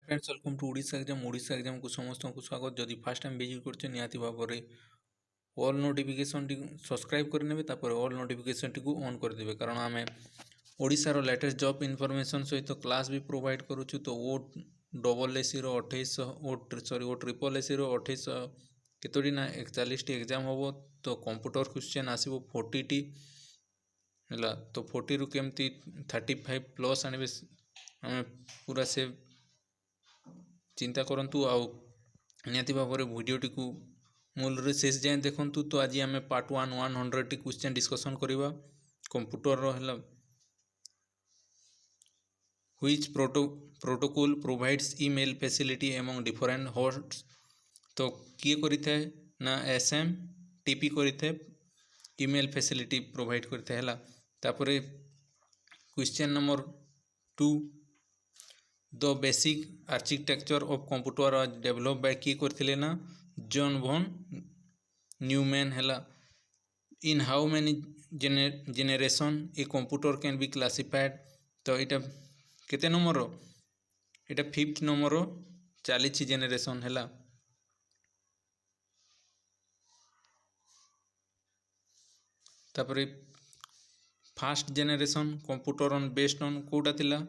Friends welcome to Odisha exam को समस्त को स्वागत। जदि फास्ट टाइम विजिट करते निहाती भाव ऑल नोटिफिकेशन टी सब्सक्राइब करने ऑल नोटिफिकेशन टी ऑन करदे कारण आम ओडिशार लेटेस्ट जॉब इनफॉरमेशन सहित क्लास भी प्रोवाइड करुचु। तो ओ डबल एसी रो 2800 ओ ट्रिपल एसी रो 2800 केतोटी ना 41 एग्जाम हम। तो कंप्यूटर क्वेश्चन आसो 40 टी है। तो 40 रु केमती 35 प्लस आने आम पूरा से चिंता करंतु आउ निहाती भाव भिडटी को मूल शेष जाए देखूँ। तो आज आम पार्ट 1 टी क्वेश्चन डिस्कसन करवा कंप्यूटर रो which protocol provides email facility among different hosts. तो किए करिथे ना SMTP करिथे ईमेल फैसिलिटी प्रोवाइड करते है। तापरे question number 2 the basic architecture of computer आज डेवलप बाय किए करथिले ना जॉन वॉन न्यूमैन है। In how many generation a computer can be classified. तो इटा केते नंबर इटा 5th नंबर चली जेनेरेशन है। तापरे first generation computer on based on कोटा थिला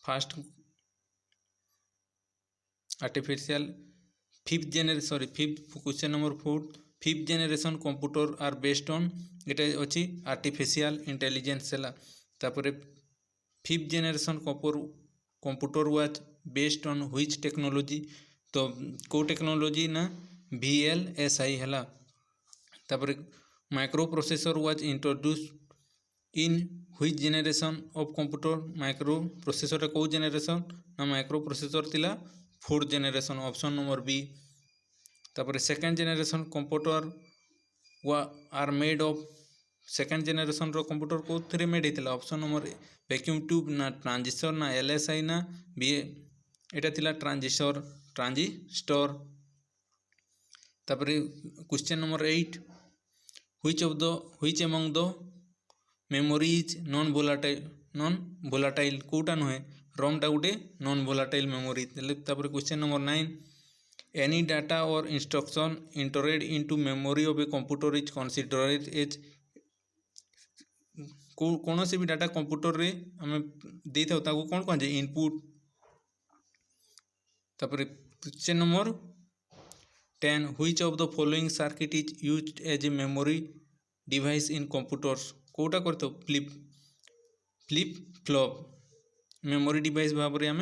first artificial fifth question number 4 5th generation computer are based on इटा अच्छी आर्टिफिशियल इंटेलिजेंस है। तापरे 5th generation computer was based on which technology. तो को टेक्नोलॉजी ना VLSI है। तापरे micro processor was introduce in which generation of computer. Micro processor को जेनेरेशन ना माइक्रो प्रोसेसर थिला 4th generation option number B. तापरे second generation computer are made of second generation रो कंप्यूटर को थ्री मेड होता ऑप्शन नंबर वैक्यूम ट्यूब ना transistor ना LSI ना बी एटा थिला ट्रांजिस्टर। तापरे question number 8 which among the memory is non volatile कोटा नुहे रोमटा गोटे नॉन भोलाटाइल मेमोरी। तापरे क्वेश्चन नंबर 9 एनी डाटा और instruction entered into memory of a computer is considered as कौन से भी डाटा कंप्यूटर रे हमें दे था कौन कौन जाए इनपुट। तापरे question number 10 which of the following circuit is used as a memory device in computers कोटा करते फ्लिप फ्लॉप मेमोरी डिवाइस भाव में आम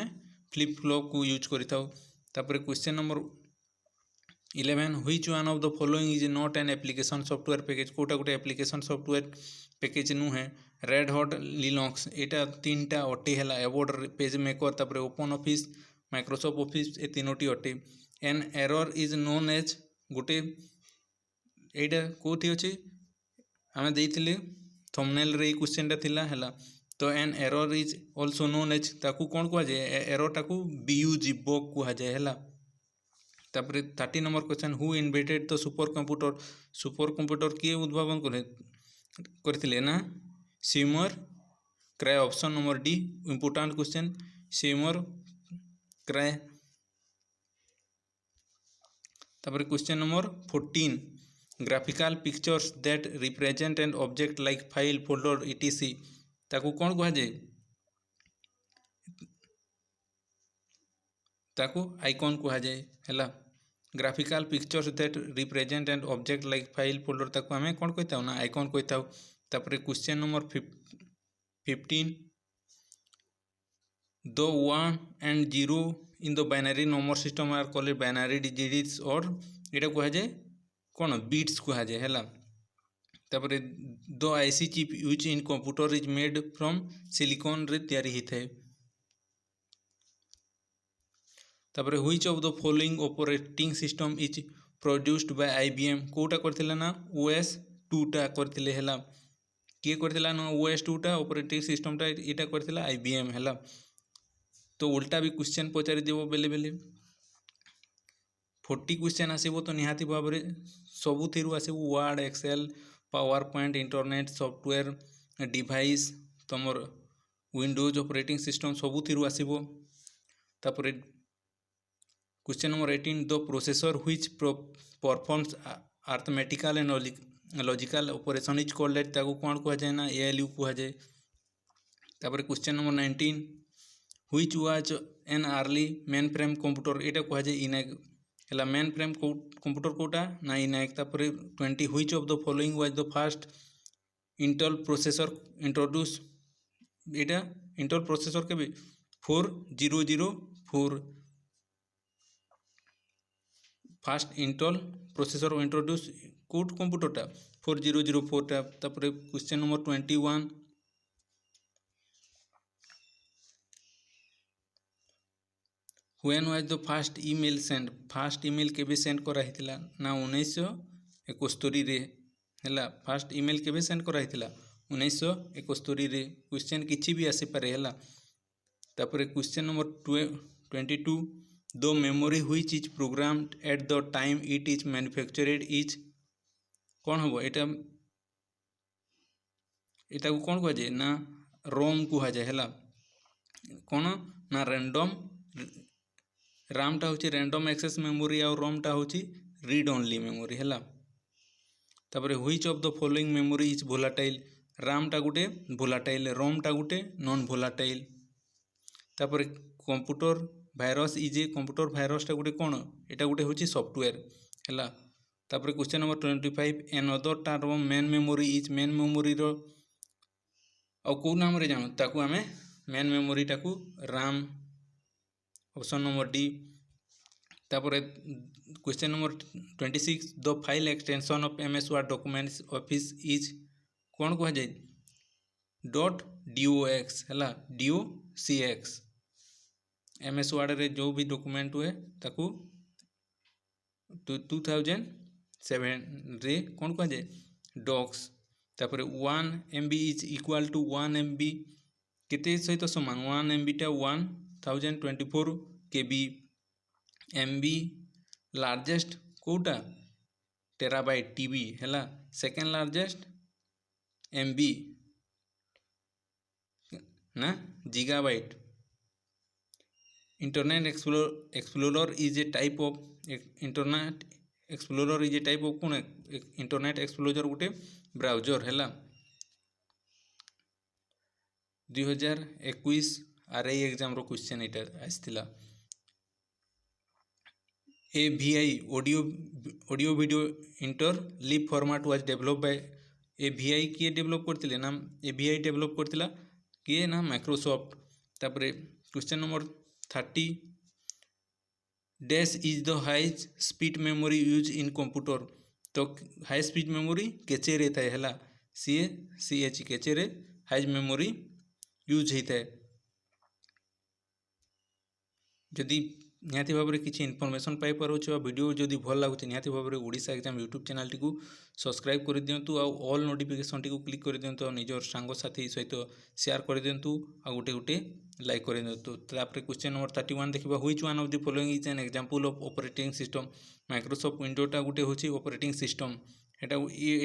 फ्लिप फ्लॉप को यूज करता। Question number 11 which one of the following is not an application software package कोटा गोटे application software package नुहे। रेड हॉट लिनक्स एटा 3टा अटे है। एवोर्ड पेज मेकर तापरे ओपन ऑफिस माइक्रोसॉफ्ट ऑफिस ए 3टी अटे। An error is known as गोटे एटा कोठी अच्छे आम देते थंबनेल रे क्वेश्चन थिला है। तो an error is also known as ताकू कौन कह जाए एरर टाकू BUG बग कह जाए है। तापरे 30 number question who invented the super computer किए उद्भावन करथिले ना Seymour Cray option number D important question Seymour Cray. तापरे question number 14 graphical pictures that represent an object like file folder ETC ताकू कौन कह जाए ताकू आइकन कह जाए है। Graphical pictures that represent an object like file folder ताकू आम कौन कही ना आइकन कही। तापरे question number 15 the 1 and 0 in the binary number system are called binary digits और इटा कह जाए कौन बिट्स कह जाए है। तापरे the IC chip use in computer is made from silicon रे तैयारी होता है। तापरे which of the following operating system is produced by IBM कोटा करथिला ना OS 2टा करथिले है। किए करथिला ना OS 2टा ऑपरेटिंग सिस्टमटा इटा करथिला IBM है। तो उल्टा भी क्वेश्चन पचारि देव बेले बेले 40 क्वेश्चन आसब। तो निहाती भाव में सबुथि आसब word excel power point internet software device तुम विंडोज ऑपरेटिंग सिस्टम सबुथि आसब। तापरे question number 18 the processor which performs arithmetical and logical operation is called that ताकू कौन कह जाए ना एएलयू कह जाए। तापर question number 19 which was an early mainframe computer एटा कह जाए इनैक है मेन फ्रेम कंप्यूटर कोटा ना इनैक। तापर 20 which of the following was the first Intel processor introduce एटा इंटेल प्रोसेसर के 4004 फास्ट इंटेल प्रोसेसर इंट्रोड्यूस कोड कंप्यूटरटा 4004टा। तापर question number 21 when was the first email send first email केबे सेंड करा हितला ना 1971 रे हैला। फास्ट ईमेल केबे सेंड करा हितला 1971 रे। क्वेश्चन किछि भी आसी पारे हैला। तापर question number 22 the memory which is programmed at the time it is manufactured is कौन हम एटा एटा को कौन कह जाए ना रोम कह जाए हैला। कौन ना रैंडम रामटा होची रैंडम एक्सेस मेमोरी और रोमटा होची रीड ओनली मेमोरी हैला। तापर which of the following memory is volatile रामटा गुटे वोलाटाइल रोमटा गुटे नॉन वोलाटाइल। तापर computer virus is a computer भाइरसटा गुटे कौन एटा गुटे होची सॉफ्टवेयर हैला। तापर question number 25 an other term main memory is main memory रो और को नाम रे जानो ताकू आमे मेन मेमोरी टाकू राम ऑप्शन नंबर डी। तापर question number 26 the file extension of MS word documents office is कौन कह जाए .docx हैला docx एमएस वर्ड रे जो भी डॉक्यूमेंट हुए ताकू 2007 रे कौन कह जाए डॉक्स। तापर 1 MB is equal to 1 MB केते सहित समान 1 MB टा 1024 KB MB लार्जेस्ट कोटा टेराबाइट TB हैला। सेकेंड लार्जेस्ट MB ना gigabyte. Internet Explorer is a type of Internet Explorer is a type of कौन इंटरनेट एक्सप्लोरर गोटे ब्राउजर हैला। 2021 RI एग्जाम रो क्वेश्चन एटा आस्थिला। AVI audio video interleave format was develop by AVI किए develop करथिले ना AVI डेवलप करथिला किए ना माइक्रोसॉफ्ट। तापर question number 30 dash is the high speed memory use in computer तो हाई स्पीड मेमोरी केचे रे थाए हैला CH केचे रे हाई मेमोरी यूज होता है। जदि निहाती भाव में किसी इनफॉरमेशन पाई पारुछ वीडियो जदि भल लगुच निहाती भाव में Odisha exam YouTube channel T subscribe कर दिंतु ऑल नोटिफिकेशन टी क्लिक कर दिंतु और निजर सांगसाथी सहित शेयर कर दिंतु आ गोटे गोटे लाइक कर दिंतु। तापर क्वेश्चन नंबर 31 देखा which one of the following is an example of operating system Microsoft विंडोटा गोटे होची ऑपरेटिंग सिस्टम एटा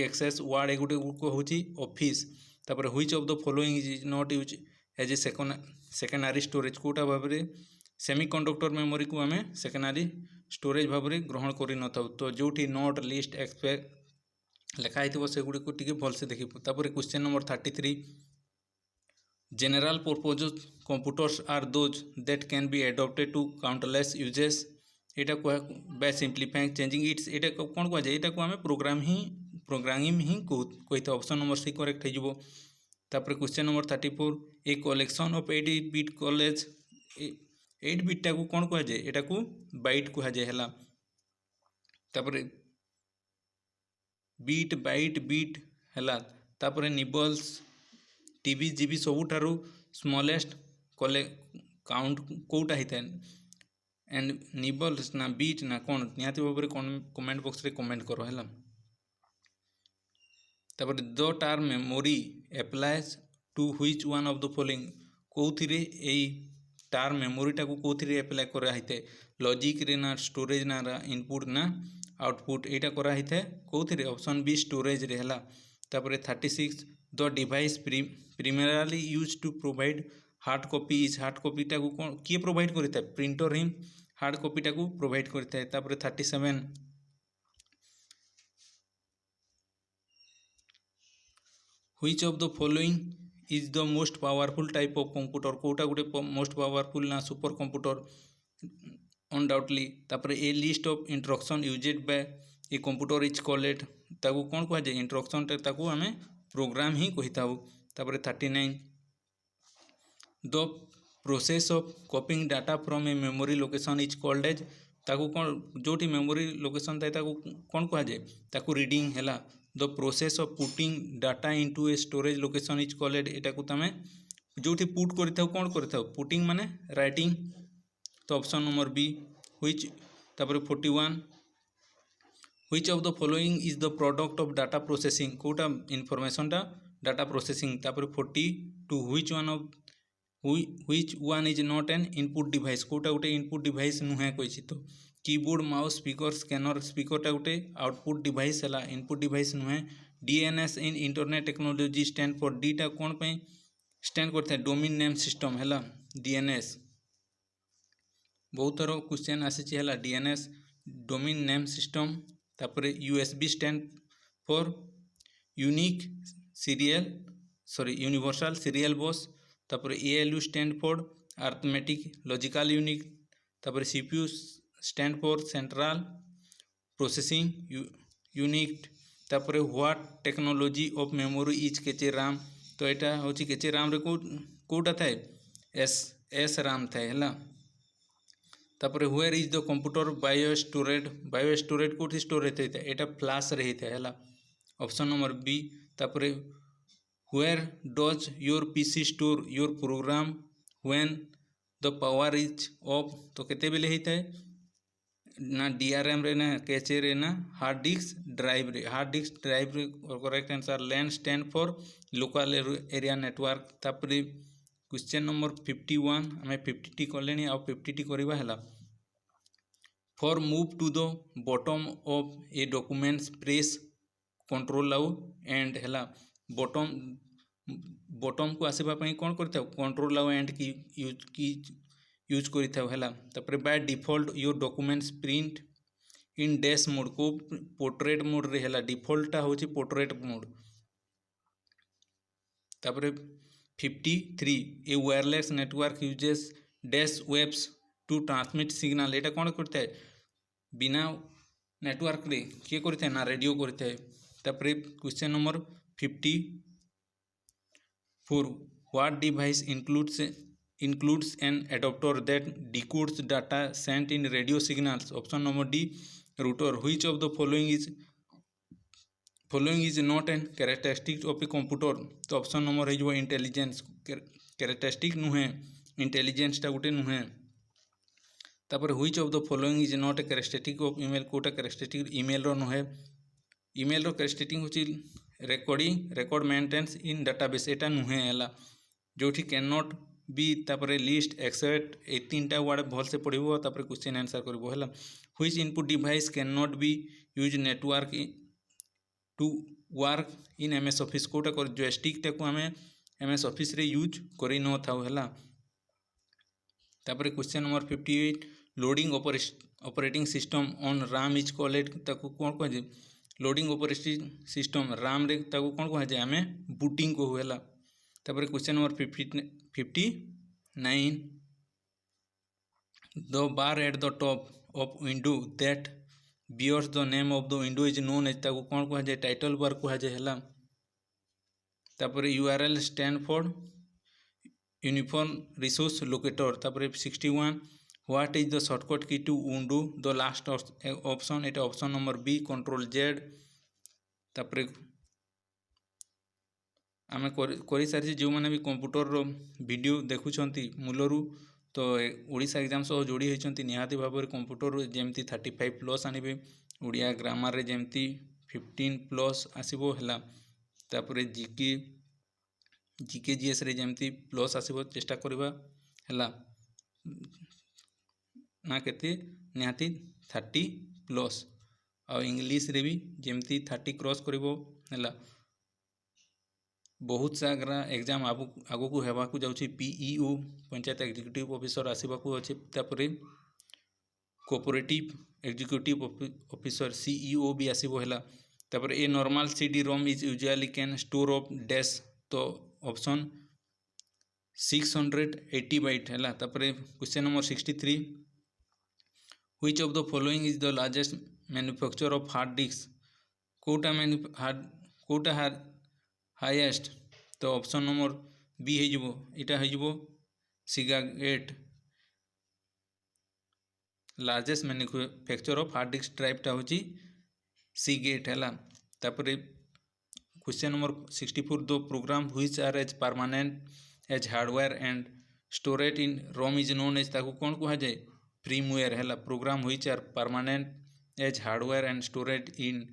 एक्सेस वर्ड ए गोटे होची ऑफिस। तापर which of the following is नॉट यूज एज ए सेकेंडरी स्टोरेज कोटा भाव में सेमीकंडक्टर मेमोरी को आम सेकेंडरी स्टोरेज भाव में ग्रहण कर न था तो जो नोट लिस्ट एक्सपेक्ट लिखाई से गुड़िक टी भलसे देखिए। तापर question number 33 general purpose computers are those that can be adopted to countless uses एटा बाय सिंप्लीफाइंग चेंजिंग इट्स एटा कौन कह जाए एटा आम प्रोग्रामिंग ही कही ऑप्शन नंबर सी करेक्ट हो। तापर question number 34 a collection of 8 bit college 8 beta को कौन कह जाए एटा को बाइट कह जाए हैला। तापर बीट बाइट बीट हैला। तापर निबल्स टीबी जीबी सबुठारु स्मॉलेस्ट काउंट कोटा होता है एंड निबल्स ना बीट ना कौन निहाती भाव में कमेंट बॉक्स रे कमेंट करो हैला। तापर the term memory applies to which one of the following कौथिरे एई टर्म मेमोरीटा को कौथिरे एप्लाई करा हिते लॉजिक रे ना स्टोरेज ना इनपुट ना आउटपुट एटा करा हिते कौथिरे ऑप्शन बी स्टोरेज रे हैला। तापर 36 the device primarily used to provide hard copy is hard कॉपीटा को कौन किए प्रोवाइड करता है प्रिंटर हिम हार्ड कॉपीटा को प्रोवाइड करता है। तापर 37 which of the following is the most powerful type of computer कोटा गोटे मोस्ट पावरफुल ना सुपर कंप्यूटर अनडाउटली। तापर a list of instruction used by a computer is called ताकू कौन कह जाए इंस्ट्रक्शन ताकू आम प्रोग्राम ही कही था। तापर 39 the process of copying data from a memory location is called as ताकू कौन जोटी मेमोरी लोकेशन थाए ताकू कौन कह जाए ताकू रीडिंग है। The process of putting data into a storage location is called एटा को तमें जो पुट कर कौन कर पुटिंग माने राइटिंग। तो ऑप्शन नंबर बी व्हिच। तापर 41 which of the following is the product of data processing कोटा इनफॉरमेशनटा डाटा प्रोसेसिंग। तापर 42 which one is not an input device कोटा गोटे इनपुट डिवाइस नुहे कही। तो कीबोर्ड माउस स्पीकर स्कैनर स्पीकरटा गोटे आउटपुट डिवाइस है इनपुट डिवाइस नुहे। DNS in internet technology stand for डीटा कौन पे स्टैंड करता है डोमेन नेम सिस्टम है डीएनएस। बहुत थर क्वेश्चन आसी है डीएनएस डोमेन नेम सिस्टम। तापर USB stand for unique serial universal serial bus. तापर ALU stand for arithmetic logical unique. तापर CPU stand for central processing unit. तापर what technology of memory is cache RAM तो यहाँ हूँ केचे राम रे कोटा थाए S Ram थाए है। तापर where is the computer BIOS storage कोठी स्टोर होता है यहाँ फ्लैश रे होता है। Option number B. तापर where does your PC store your program when the power is off तो केते बेले होता है ना डीआरएम रे ना कैचे रे ना हार्ड डिस्क ड्राइव रे। हार्ड डिस्क ड्राइव रे correct answer. LAN stand for local area network. तापर क्वेश्चन नंबर 51 आम 50 कले आ 50 करवा है। For move to the bottom of a documents press control आउ एंड है। बॉटम को आसवाई कौन कर कंट्रोल आउ एंड की यूज कर। By default your documents print in dash mode को पोर्ट्रेट मोड रे है डिफॉल्टा हूँ पोर्ट्रेट मोड। तापर 53 a wireless network uses dash waves to transmit signal यहाँ कौन करता है बिना नेटवर्क रे किए करता है ना रेडियो करता है। तापर question number 54 what device includes an adapter that decodes data sent in radio signals। Option number D router. Which of the following is not an characteristic of a computer तो option number है intelligence characteristic नुहे इंटेलिजेंसटा गोटे नुहे। तापर which of the following is not a characteristic of email कोटा characteristic email रो नुहे। ईमेल रो कैरेक्टरिस्टिक हूँ रेकॉर्ड मेंटेनेंस इन डाटाबेस एटा नुहे है जो कैन नॉट बी। तापर लिस्ट एक्सेप्ट ए 3टा वर्ड भल से पढ़ो। तापर क्वेश्चन आंसर करबो है। Which input device can not be use network to work in MS office कोटा कर जॉयस्टिकटा को आम एमएस ऑफिस रे यूज करी न थाउ है। तापर question number 58 loading operating system on Ram is called ताकू कौन कह लोडिंग ऑपरेटिंग सिस्टम राम रे ताकू कौन कह जाए आम बूटिंग को है। तापर question number 59 the bar at the top of window that bears the name of the window is known as ताकू कौन कह जाए टाइटल बार कह जाए। तापर URL stand for uniform resource locator. तापर 61 what is the shortcut key to window the last option एटा option number B control Z. तापर आम कर सारी जो मैंने भी कंप्यूटर वीडियो देखुंट मूलरू तो ओडिशा एग्जाम सह जोड़ी होती निहाती भाव में कंप्यूटर जमती 35+ आने ओडिया ग्रामर जमती 15+ आसो है। तापर जीके जीएस रे जमती प्लस आसो चेष्टा करवा है ना केते निहाती 30+ आ इंग्लिश रे भी जमती 30 क्रॉस करिवो है। बहुत सारा एग्जाम आगु को हेबाकू जाउछि पीईओ पंचायत एग्जीक्यूटिव ऑफिसर आसवाकू अच्छे। तापर कोऑपरेटिव एग्जीक्यूटिव ऑफिसर सीईओ भी आसीबो हैला। तापर a normal CD ROM is usually can store of dash तो ऑप्शन 680 बाइट हैला। तापर question number 63 which of the following is the largest manufacture of hard disk कोटा हाईएस्ट तो ऑप्शन नंबर बी हो इटा हो Seagate largest manufacture of hard disk ड्राइवटा हूँ सीगेट है। तापर क्वेश्चन नंबर 64 दो program which are as permanent as hardware and storage in ROM is known as ताकू कौन कह जाए फ्रीवेयर है। Program which are permanent as hardware and storage in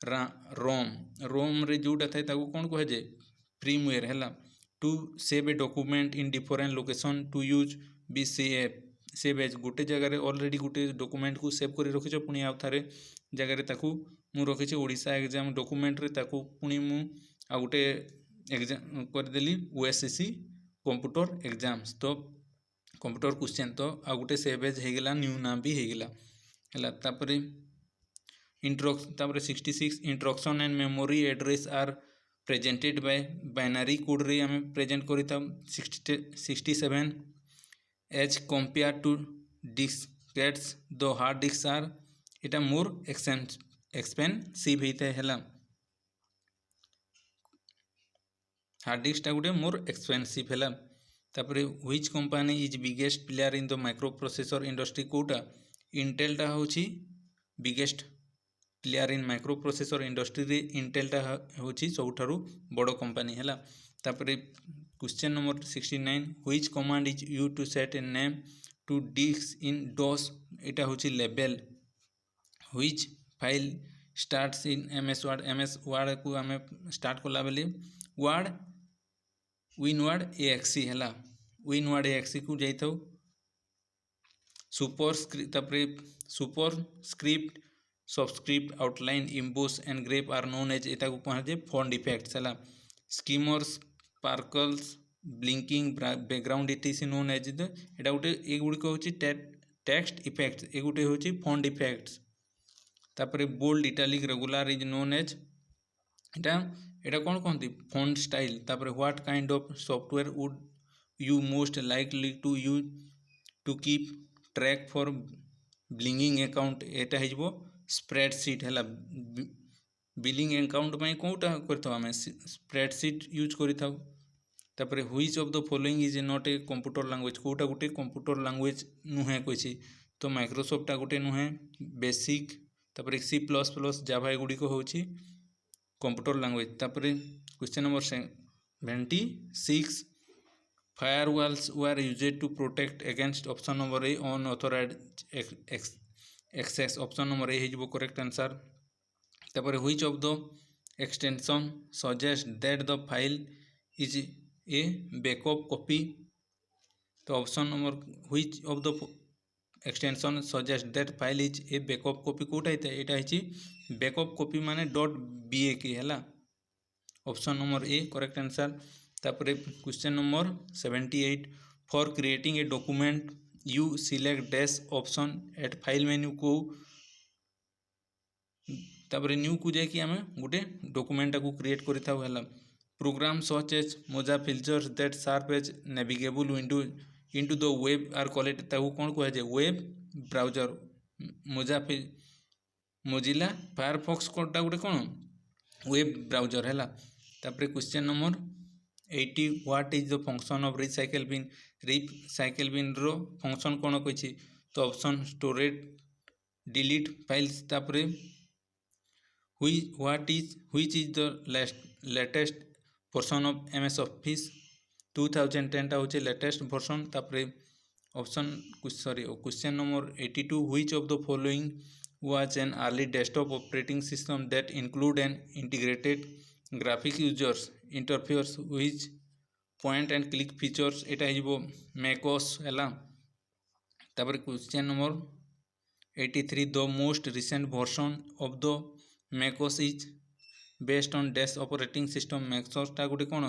ROM रे जोटा थाए ताकू कौन कह जाए फ्रीवेयर है। To save a document in different location to use be save as गोटे जगह ऑलरेडी गोटे डॉक्यूमेंट को सेव कर रखिछ पुणी आउ थारे जगह ताकू मु रखिछ ओडिशा एग्जाम डॉक्यूमेंट रे ताकू पुणी मु आ गोटे एग्जाम करदेली ओएससीसी कंप्यूटर एग्जाम्स तो कंप्यूटर क्वेश्चन तो आ गोटे सेव एज हो गला न्यू नाम भी हो गला है। तापर 66 instruction and memory address are presented by binary code रे आम प्रेजेंट करता 67 as compare to diskettes the hard disk are इटा मोर एक्सपेनसिव होता है। हार्ड डिस्कटा गोटे मोर एक्सपेनसिव है। तापर which company is biggest player in the micro processor industry कोटा इंटेलटा हूँ biggest player in micro processor industry रे इंटेलटा हूँ सबुठारु बड़ कंपनी है। तापर question number 69 which command is use to set a name to disk in DOS इटा हूँ label. Which file starts in MS Word को आम स्टार्ट कला बेले वर्ड विनवर्ड एएक्सी है विनवर्ड एएक्सी को जाइए super script subscript outline emboss and ग्रेप आर नोन एज एटा को कहा जाए फॉन्ट इफेक्ट्स है। Shimmers sparkles blinking background it known as the एटा गोटे एगुड़िक हूँ टेक्स्ट इफेक्ट्स ए गोटे हूँ फॉन्ट इफेक्ट्स। तापर bold italic regular is known as एटा कौन कहते फॉन्ट स्टाइल। तापर what kind of software would you most likely to use to keep track for billing account एटा हो स्प्रेडशीट है। बिलिंग अकाउंट में कौटा कर स्प्रेडशीट यूज करें। तापर which of the following is not a computer language कोटा गोटे computer language नुहे कही तो माइक्रोसॉफ्ट गोटे नुहे बेसिक तापर C++ जावा एगुड़िक हूँ कंप्यूटर लैंग्वेज। तापर question number 76 firewalls were used to protect against option number A unauthorized access option number A हो करेक्ट आंसर। तापर which of the extension suggest that the file is a backup copy तो option number which of the extension suggest that file is a backup copy कोटा यहाँ backup copy माने .bak है option number A correct answer. तापर question number 78 for creating a document you select dash option at file menu को तापर new को जाकि आम गोटे डॉक्यूमेंट को क्रिएट करता है। Program such as Mozilla features that sharp as navigable window into the web are collect ताकू कौन कह जाए वेब ब्राउजर मोजिला फायरफॉक्स कोटा गोटे कौन वेब ब्राउजर है। तापर question number 80 what is the function of recycle bin रो फंक्शन कौन कही तो ऑप्शन स्टोरेज डिलीट फाइल्स। तापर which is the latest version of MS office 2010 टा हूँ लेटेस्ट वर्जन। तापर option question number 82 which of the following was an early desktop operating system that include an integrated graphic users interface which point and click features एटा हो macOS है। तापर question number 83 the most recent version of the macOS is based on dash operating system macOS गोटे कौन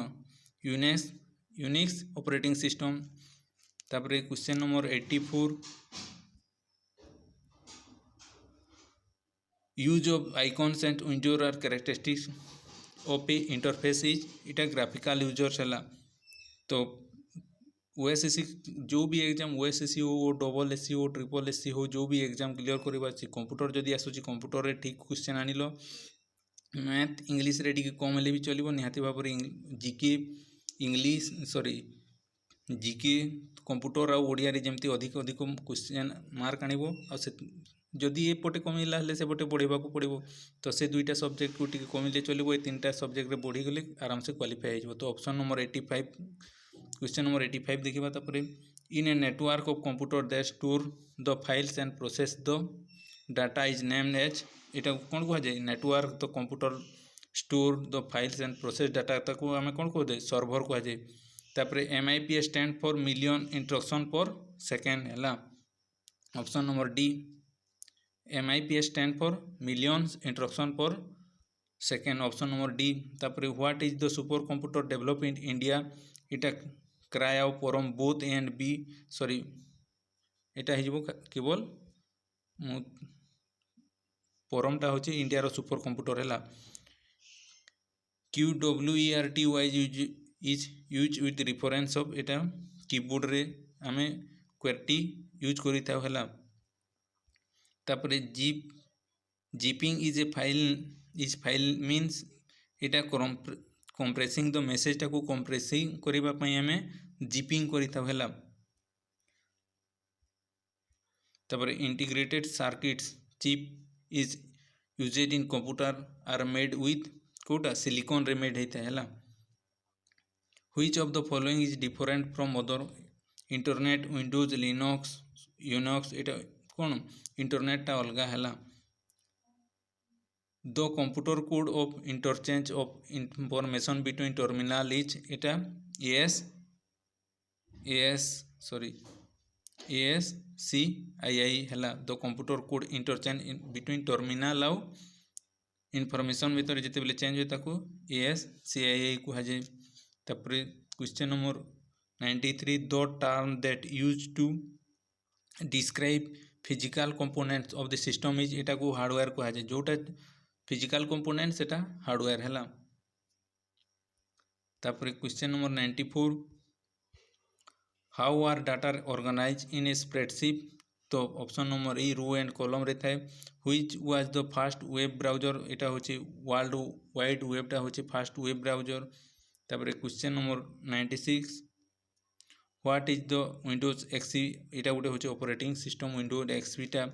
Unix operating system. तापर question number 84 use of icons and windows are characteristics of a interface is इटा graphical users है। तो OSSC जो भी exam OSSC हो double SC हो ट्रिपल एससी हो जो भी एग्जाम क्लियर करवा कंप्यूटर जदि आसूँ कंप्यूटर रे ठीक क्वेश्चन आनिल मैथ इंग्लीश रे टिके कम हेले भी चलो निहाती भाव GK English sorry GK computer आउ ओडिया रे जमती अधिक अधिक क्वेश्चन मार्क आनिबो जदि एपटे कमिला हेले सेपटे बढ़ेबा को पड़िबो। तो से दुईटा सब्जेक्ट को टिके कमिले चलिबो ए तीनटा सब्जेक्ट रे बढ़ी गले आराम से क्वालिफाई हो। तो ऑप्शन नंबर 85 क्वेश्चन नंबर 85 देखिबा। तापरे in a network of computer that store the files and process the data is named as एटा कोन कह जाय network the computer store the files and process data ताको आमे कोन कह दे सर्वर कह जाय। तापरे MIP stand for million instruction per second है। Option number D MIP stand for millions instruction per second option number D. तापरे what is the super computer develop in India इटा क्रायो Param both A and B sorry एटा हो केवल परमटा होची India रो सुपर कंप्यूटर है। QWERTY is use with reference of एटा कीबोर्ड रे आमे क्वेर्टी यूज करी था है। तापरे जिपिंग इज फाइल मीन्स एटा कंप्रेसिंग द मेसेज टाको कंप्रेसिंग करिबा पई हमें जिपिंग करी था है। तापरे integrated circuits chip is used in computer are made with कोटा सिलिकॉन रे मेड होता है। Which of the following is different from other internet Windows Linux Unix एटा कौन इंटरनेट अलग है। The computer code of interchange of information between terminal is एटा ASCII है। The computer code interchange between terminal आउ information भीतर जिते बेले चेंज होता को ASCII कह जाए। तापरे question number 93 the term that use to describe physical components of the system is एटा को हार्डवेयर कह जाए। जोटा फिजिकल कंपोनेंट सेटा हार्डवेयर है। तापरे question number 94 how are data organize in a spreadsheet. तो option number E row and column रे थाए। Which was the fast web browser एटा होचे वर्ल्ड वाइड वेबटा होचे फास्ट वेब ब्राउजर। तापरे question number 96 what is the windows XP एटा गोटे होचे ऑपरेटिंग सिस्टम विंडोज XP टा।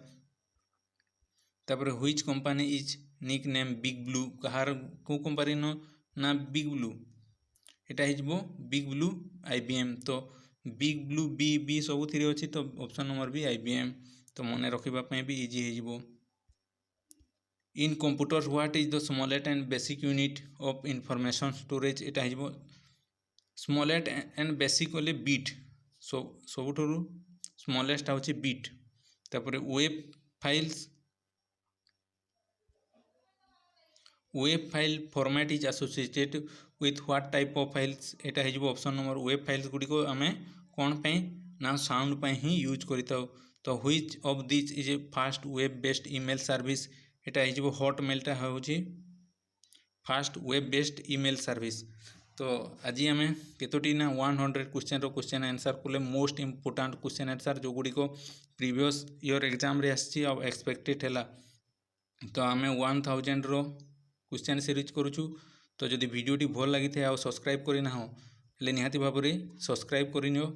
तापरे which company is nick name big blue कहार को कंपनी नो ना बिग ब्लू एटा हिजबो बिग ब्लू IBM। तो बिग ब्लू बी सब थी अच्छी। तो ऑप्शन नंबर भी IBM। तो मन रखापी भी इजी हो। इन computer what is the smallest and basic unit of information storage Etah हिजबो smallest and basic बोले बिट सब स्मॉलेस्ट होची बिट। तापरे web file format is associated with what type of files Etah हिजबो option number web files गुडी को आमे कौन पे ना sound पे ही यूज करिताउ। तो which of this is a fast web based email service एटा हिजबो हॉटमेलटा होची fast web based email service. तो आज आम केतोटी ना 100 क्वेश्चन रो क्वेश्चन आंसर कले मोस्ट इंपोर्टेंट क्वेश्चन आंसर जो गुड़ी को प्रीवियस ईयर एग्जाम रे आसी आ एक्सपेक्टेड है। तो आम 1000 रो क्वेश्चन सीरीज करूँ। तो जदि वीडियोटी भल लगी थे आ सब्सक्राइब करना हेले निहाती भाव में सब्सक्राइब करनियो।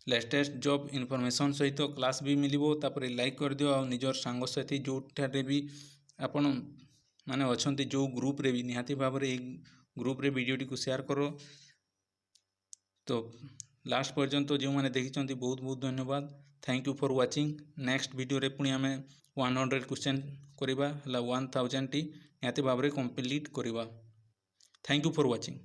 लेटेस्ट जॉब इनफॉरमेशन सहित क्लास भी मिलिबो। तापरे लाइक कर दियो आ निजर सांग साथी जोठारे भी आपण माने अछंती जो ग्रुप रे भी निहाती भाव में ग्रुप रे वीडियोटी को शेयर करो। तो लास्ट पर्यंत जो मैंने देखी बहुत बहुत धन्यवाद। Thank you for watching. Next video रे पुणी आमे 100 क्वेश्चन करिबा हला 1000 टी निहाती भाव में कंप्लीट करिबा। Thank you for watching.